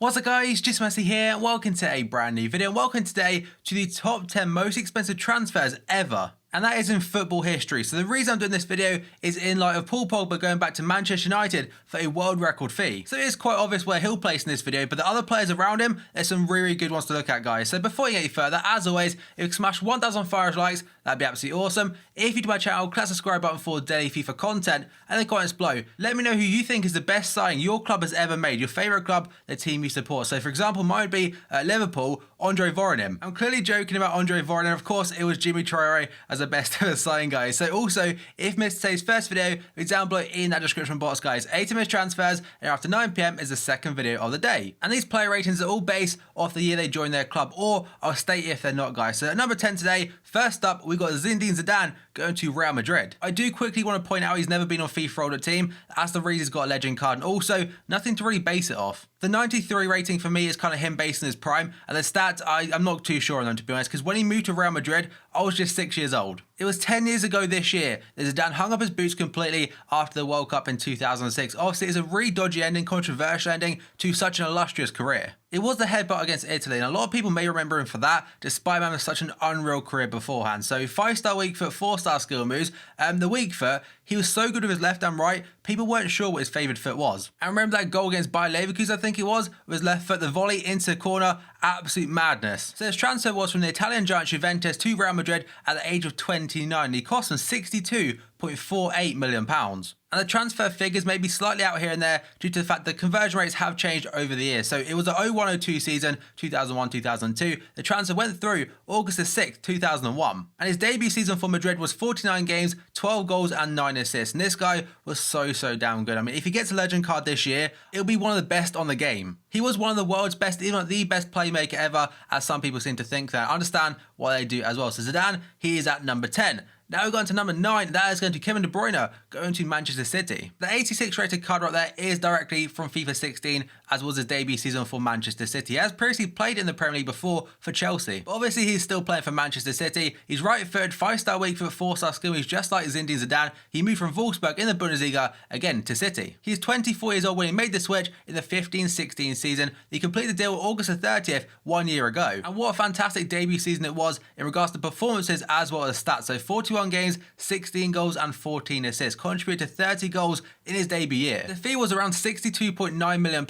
What's up guys, just Messi here, welcome to a brand new video and welcome today to the top 10 most expensive transfers ever. And that is in football history. So the reason I'm doing this video is in light of Paul Pogba going back to Manchester United for a world record fee. So it is quite obvious where he'll place in this video, but the other players around him, there's some really good ones to look at, guys. So before you get any further, as always, if you can smash 1,000 fire likes, that'd be absolutely awesome. If you're to my channel, click that subscribe button for daily FIFA content, and then comments below. Let me know who you think is the best signing your club has ever made, your favourite club, the team you support. So for example, mine would be Liverpool, Andre Voronin. I'm clearly joking about Andre Voronin. Of course, it was Jimmy Traore as the best ever signing, guys. So also, if you missed today's first video, it's down below in that description box, guys. 8 minutes transfers, and after 9 PM is the second video of the day. And these player ratings are all based off the year they joined their club, or I'll state if they're not, guys. So at number 10 today, first up, we got Zinedine Zidane going to Real Madrid. I do quickly want to point out he's never been on FIFA older team. That's the reason he's got a legend card, and also nothing to really base it off. The 93 rating for me is kind of him based on his prime, and the stats, I'm not too sure on them, to be honest, because when he moved to Real Madrid, I was just 6 years old. It was 10 years ago this year that Zidane hung up his boots completely after the World Cup in 2006. Obviously, it's a really dodgy ending, controversial ending to such an illustrious career. It was the headbutt against Italy, and a lot of people may remember him for that, despite having such an unreal career beforehand. So 5-star weak foot, 4-star skill moves. The weak foot, he was so good with his left and right, people weren't sure what his favoured foot was. And remember that goal against Bayer Leverkusen, I think it was, with his left foot, the volley into the corner, absolute madness. So his transfer was from the Italian giant Juventus to Real Madrid at the age of 29, and he cost them £62.48 million. And the transfer figures may be slightly out here and there due to the fact that conversion rates have changed over the years. So it was the 01-02 season, 2001-2002. The transfer went through August the 6th, 2001. And his debut season for Madrid was 49 games, 12 goals and 9 assists. And this guy was so damn good. I mean, if he gets a legend card this year, it'll be one of the best on the game. He was one of the world's best, if not the best playmaker ever, as some people seem to think that. I understand why they do as well. So Zidane, he is at number 10. Now we're going to number 9, that is going to Kevin De Bruyne, going to Manchester City. The 86 rated card right there is directly from FIFA 16, as was his debut season for Manchester City. He has previously played in the Premier League before for Chelsea, but obviously he's still playing for Manchester City. He's right-footed, 5-star weak foot, 4-star skill. He's just like Zinedine Zidane. He moved from Wolfsburg in the Bundesliga, again to City. He's 24 years old when he made the switch in the 15-16 season. He completed the deal August the 30th, 1 year ago. And what a fantastic debut season it was in regards to performances as well as stats. So 41 games, 16 goals and 14 assists, contributed to 30 goals in his debut year. The fee was around £62.9 million,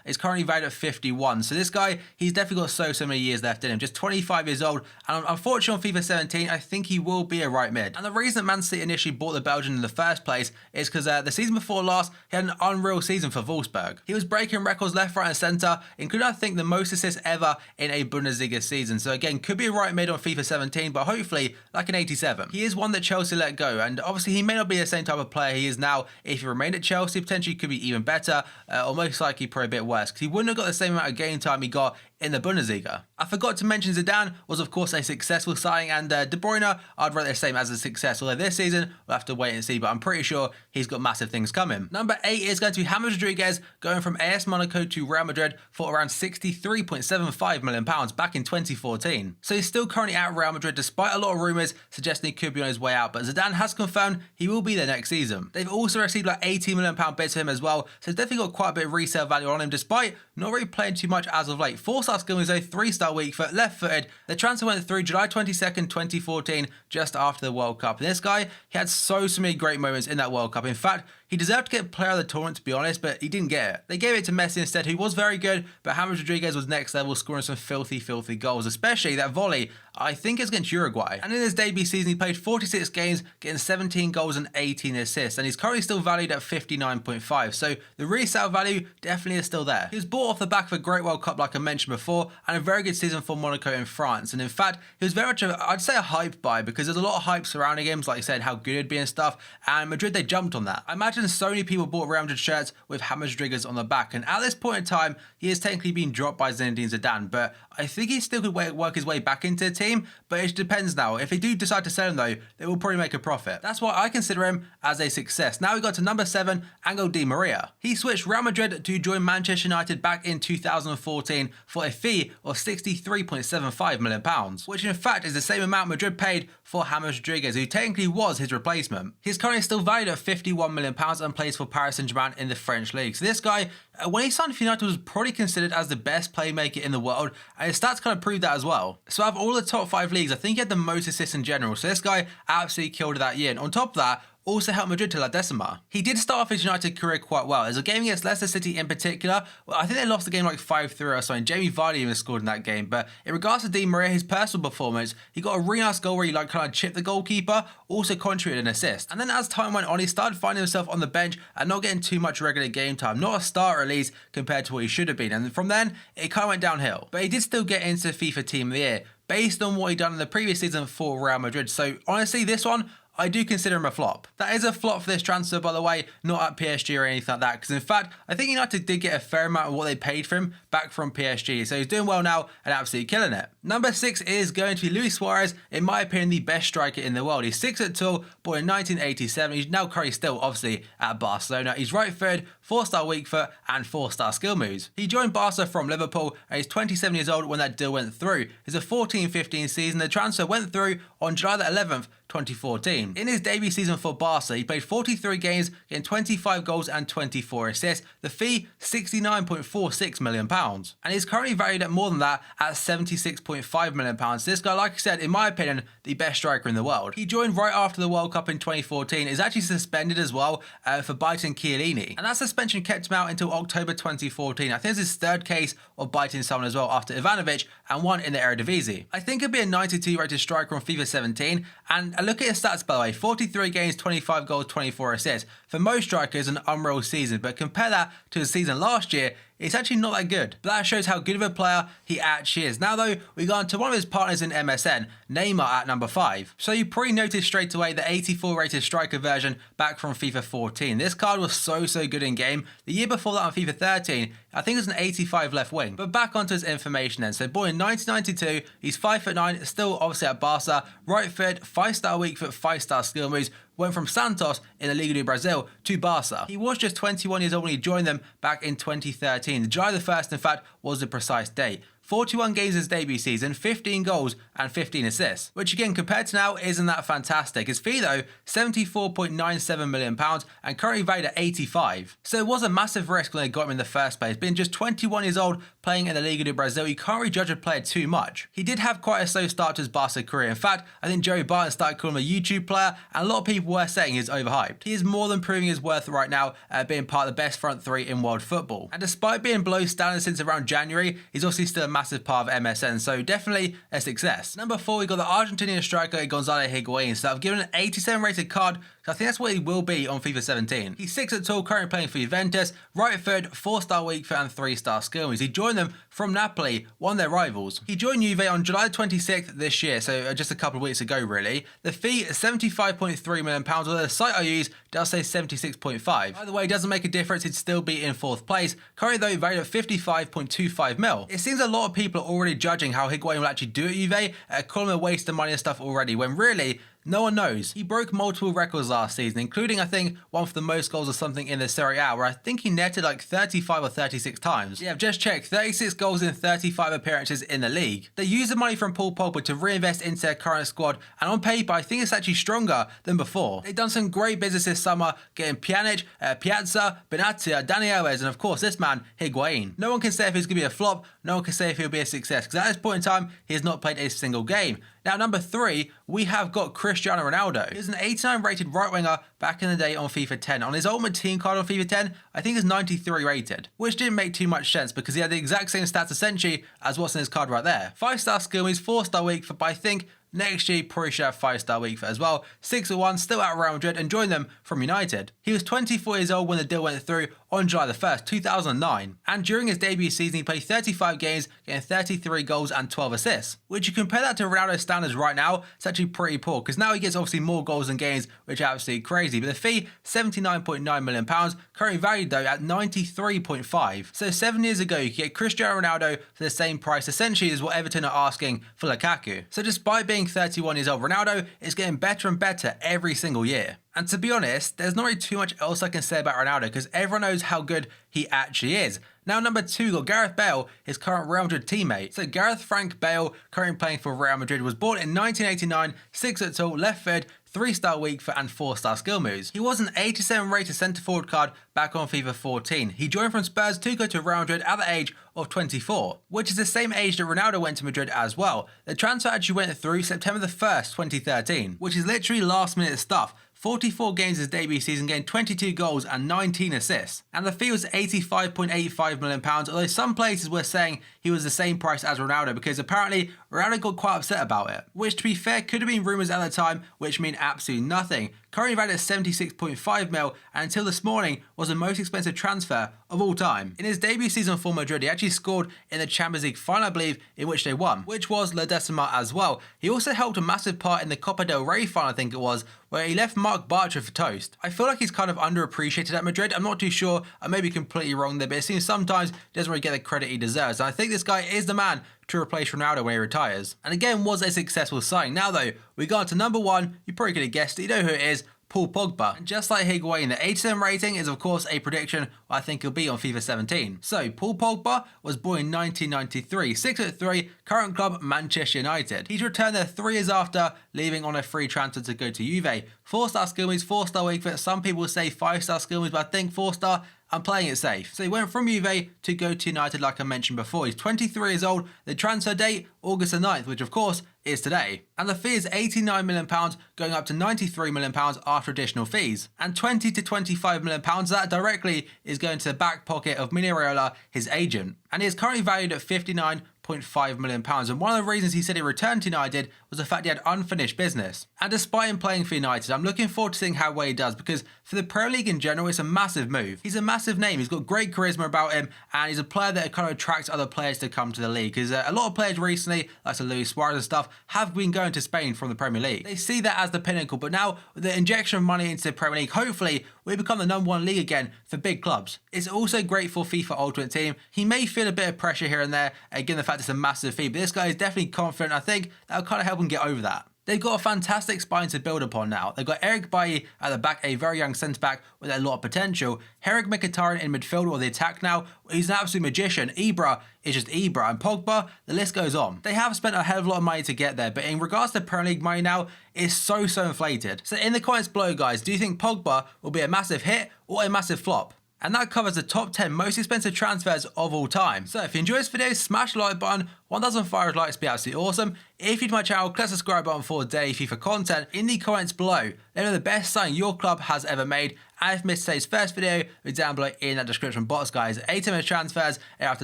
is currently valued at 51. So this guy, he's definitely got so many years left in him, just 25 years old, and unfortunately on FIFA 17, I think he will be a right mid. And the reason that Man City initially bought the Belgian in the first place is because the season before last, he had an unreal season for Wolfsburg. He was breaking records left, right and centre, including I think the most assists ever in a Bundesliga season. So again, could be a right mid on FIFA 17, but hopefully like an 87. He is one that Chelsea let go, and obviously he may not be the same type of player he is now. If he remained at Chelsea, potentially could be even better, or most likely probably a bit worse, because he wouldn't have got the same amount of game time he got in the Bundesliga. I forgot to mention Zidane was of course a successful signing, and De Bruyne I'd rate the same as a success, although this season we'll have to wait and see, but I'm pretty sure he's got massive things coming. Number 8 is going to be James Rodriguez, going from AS Monaco to Real Madrid for around £63.75 million back in 2014. So he's still currently at Real Madrid despite a lot of rumours suggesting he could be on his way out, but Zidane has confirmed he will be there next season. They've also received like £80 million bids for him as well, so he's definitely got quite a bit of resale value on him despite not really playing too much as of late. 4-star skill is a 3-star weak foot, left-footed. The transfer went through July 22nd, 2014, just after the World Cup. And this guy, he had so many great moments in that World Cup. In fact, he deserved to get player of the tournament, to be honest, but he didn't get it. They gave it to Messi instead, who was very good, but James Rodriguez was next level, scoring some filthy goals, especially that volley, I think it's against Uruguay. And in his debut season, he played 46 games, getting 17 goals and 18 assists, and he's currently still valued at 59.5, so the resale value definitely is still there. He was bought off the back of a great World Cup, like I mentioned before, and a very good season for Monaco in France, and in fact, he was very much, I'd say a hype buy, because there's a lot of hype surrounding him, like I said, how good he'd be and stuff, and Madrid, they jumped on that. I imagine so many people bought Real Madrid shirts with James Rodriguez on the back, and at this point in time, he is technically being dropped by Zinedine Zidane, but I think he still could work his way back into the team, but it depends now. If they do decide to sell him though, they will probably make a profit. That's why I consider him as a success. Now we got to number 7, Angel Di Maria. He switched Real Madrid to join Manchester United back in 2014 for a fee of £63.75 million, which in fact is the same amount Madrid paid for James Rodriguez, who technically was his replacement. He's currently still valued at £51 million and plays for Paris Saint-Germain in the French league. So this guy, when he signed for United, was probably considered as the best playmaker in the world, and his stats kind of proved that as well. So out of all the top 5 leagues, I think he had the most assists in general. So this guy absolutely killed it that year. And on top of that, also helped Madrid to La Decima. He did start off his United career quite well. As a game against Leicester City in particular, I think they lost the game like 5-3 or something. Jamie Vardy even scored in that game. But in regards to Di Maria, his personal performance, he got a really nice goal where he kind of chipped the goalkeeper, also contributed an assist. And then as time went on, he started finding himself on the bench and not getting too much regular game time. Not a starter at least compared to what he should have been. And from then, it kind of went downhill. But he did still get into FIFA Team of the Year based on what he'd done in the previous season for Real Madrid. So honestly, this one, I do consider him a flop. That is a flop for this transfer, by the way, not at PSG or anything like that, because in fact, I think United did get a fair amount of what they paid for him back from PSG, so he's doing well now and absolutely killing it. Number 6 is going to be Luis Suarez, in my opinion, the best striker in the world. He's 6'2", born in 1987. He's now currently still, obviously, at Barcelona. He's right-footed, 4-star weak foot, and 4-star skill moves. He joined Barca from Liverpool, and he's 27 years old when that deal went through. It's a 14-15 season. The transfer went through on July the 11th, 2014. In his debut season for Barca, he played 43 games, getting 25 goals and 24 assists. The fee, £69.46 million. And he's currently valued at more than that at £76.5 million. This guy, like I said, in my opinion, the best striker in the world. He joined right after the World Cup in 2014. Is actually suspended as well for biting Chiellini. And that suspension kept him out until October 2014. I think it's his 3rd case of biting someone as well after Ivanovic, and 1 in the Eredivisie. I think he'd be a 92 rated striker on FIFA 17, and look at his stats, by the way. 43 games, 25 goals, 24 assists. For most strikers, an unreal season, but compare that to his season last year, it's actually not that good. But that shows how good of a player he actually is. Now though, we go on to one of his partners in MSN, Neymar at number 5. So you probably noticed straight away the 84 rated striker version back from FIFA 14. This card was so good in game. The year before that on FIFA 13, I think it was an 85 left wing. But back onto his information then. So born in 1992, he's 5'9", still obviously at Barca, right foot, 5-star weak foot, 5-star skill moves, went from Santos in the Liga do Brazil to Barca. He was just 21 years old when he joined them back in 2013. July the 1st, in fact, was the precise date. 41 games his debut season, 15 goals and 15 assists, which again, compared to now, isn't that fantastic. His fee though, £74.97 million and currently valued at 85. So it was a massive risk when they got him in the first place. Being just 21 years old, playing in the Liga do Brazil, you can't really judge a player too much. He did have quite a slow start to his Barca career. In fact, I think Joey Barton started calling him a YouTube player, and a lot of people were saying he's overhyped. He is more than proving his worth right now, being part of the best front 3 in world football. And despite being below standard since around January, he's obviously still a massive part of MSN, so definitely a success. Number 4, we got the Argentinian striker Gonzalo Higuain. So I've given an 87 rated card, because I think that's what he will be on FIFA 17. He's 6'2", currently playing for Juventus, right foot, 4-star weak foot and 3-star skill moves. He joined them from Napoli, one of their rivals. He joined Juve on July 26th this year, so just a couple of weeks ago really. The fee is £75.3 million, although the site I use does say 76.5. By the way, it doesn't make a difference, he'd still be in 4th place. Currently though, valued at 55.25 mil. It seems a lot of people are already judging how Higuain will actually do at Juve, calling him a waste of money and stuff already, when really, no one knows. He broke multiple records last season, including I think one for the most goals or something in the Serie A, where I think he netted like 35 or 36 times. Yeah, I've just checked, 36 goals in 35 appearances in the league. They use the money from Paul Pogba to reinvest into their current squad, and on paper I think it's actually stronger than before. They've done some great business this summer, getting Pjanic, Piazza, Benatia, Dani Alves, and of course this man, Higuain. No one can say if he's going to be a flop, no one can say if he'll be a success, because at this point in time, he has not played a single game. Now, number 3, we have got Cristiano Ronaldo. He was an 89 rated right winger back in the day on FIFA 10. On his ultimate team card on FIFA 10, I think it's 93 rated, which didn't make too much sense because he had the exact same stats essentially as what's in his card right there. 5-star skill moves, 4-star weak foot, but I think next year, probably should have 5-star weak foot as well. 6'1", still at Real Madrid, and joined them from United. He was 24 years old when the deal went through on July the 1st, 2009. And during his debut season, he played 35 games, getting 33 goals and 12 assists. Which you compare that to Ronaldo's standards right now, it's actually pretty poor, because now he gets obviously more goals than games, which is absolutely crazy. But the fee, £79.9 million, currently valued though at 93.5. So 7 years ago, you could get Cristiano Ronaldo for the same price, essentially is what Everton are asking for Lukaku. So despite being 31 years old, Ronaldo is getting better and better every single year. And to be honest, there's not really too much else I can say about Ronaldo because everyone knows how good he actually is. Now, number 2, we got Gareth Bale, his current Real Madrid teammate. So Gareth Frank Bale, currently playing for Real Madrid, was born in 1989, 6'2", left-footed, 3-star weak foot and 4-star skill moves. He was an 87 rated centre forward card back on FIFA 14. He joined from Spurs to go to Real Madrid at the age of 24, which is the same age that Ronaldo went to Madrid as well. The transfer actually went through September the 1st, 2013, which is literally last minute stuff. 44 games his debut season, gained 22 goals and 19 assists. And the fee was £85.85 million, although some places were saying he was the same price as Ronaldo because apparently Ronaldo got quite upset about it. Which, to be fair, could have been rumours at the time, which mean absolutely nothing. Currently valued at 76.5 mil, and until this morning was the most expensive transfer of all time. In his debut season for Madrid, he actually scored in the Champions League final, I believe, in which they won, which was La Decima as well. He also helped a massive part in the Copa del Rey final, I think it was, where he left Marc Bartra for toast. I feel like he's kind of underappreciated at Madrid. I'm not too sure. I may be completely wrong there, but it seems sometimes he doesn't really get the credit he deserves. And I think this guy is the man to replace Ronaldo when he retires. And again, was a successful signing. Now though, we got on to number one. You probably could have guessed it. You know who it is. Paul Pogba. And just like Higuain, the 87 rating is of course a prediction I think he'll be on FIFA 17. So Paul Pogba was born in 1993, 6'3", current club Manchester United. He's returned there 3 years after leaving on a free transfer to go to Juve. 4-star skill moves, 4-star weak foot. Some people say 5-star skill moves, but I think 4-star. I'm playing it safe. So he went from Juve to go to United like I mentioned before. He's 23 years old. The transfer date, August the 9th, which of course is today. And the fee is £89 million going up to £93 million after additional fees. And £20 to £25 million, that directly is going to the back pocket of Mino Raiola, his agent. And he is currently valued at £59.5 million. And one of the reasons he said he returned to United was the fact he had unfinished business. And despite him playing for United, I'm looking forward to seeing how well he does, because for the Premier League in general, it's a massive move. He's a massive name. He's got great charisma about him, and he's a player that kind of attracts other players to come to the league. Because a lot of players recently, like Luis Suarez and stuff, have been going to Spain from the Premier League. They see that as the pinnacle, but now with the injection of money into the Premier League, hopefully we become the #1 league again for big clubs. It's also great for FIFA Ultimate Team. He may feel a bit of pressure here and there, again the fact it's a massive fee, but this guy is definitely confident. I think that'll kind of help him get over that. They've got a fantastic spine to build upon now. They've got Eric Bailly at the back, a very young centre-back with a lot of potential. Henrik Mkhitaryan in midfield or the attack now. He's an absolute magician. Ibra is just Ibra. And Pogba, the list goes on. They have spent a hell of a lot of money to get there, but in regards to Premier League money now, it's so inflated. So in the comments below, guys, do you think Pogba will be a massive hit or a massive flop? And that covers the top 10 most expensive transfers of all time. So if you enjoyed this video, smash the like button. 1,500 likes would be absolutely awesome. If you're to my channel, click the subscribe button for daily FIFA content. In the comments below, let me know the best signing your club has ever made. And if you missed today's first video, it's down below in that description box, guys. 8 transfers, and after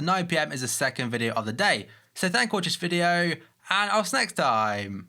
9 PM is the second video of the day. So thank you for watching this video, and I'll see you next time.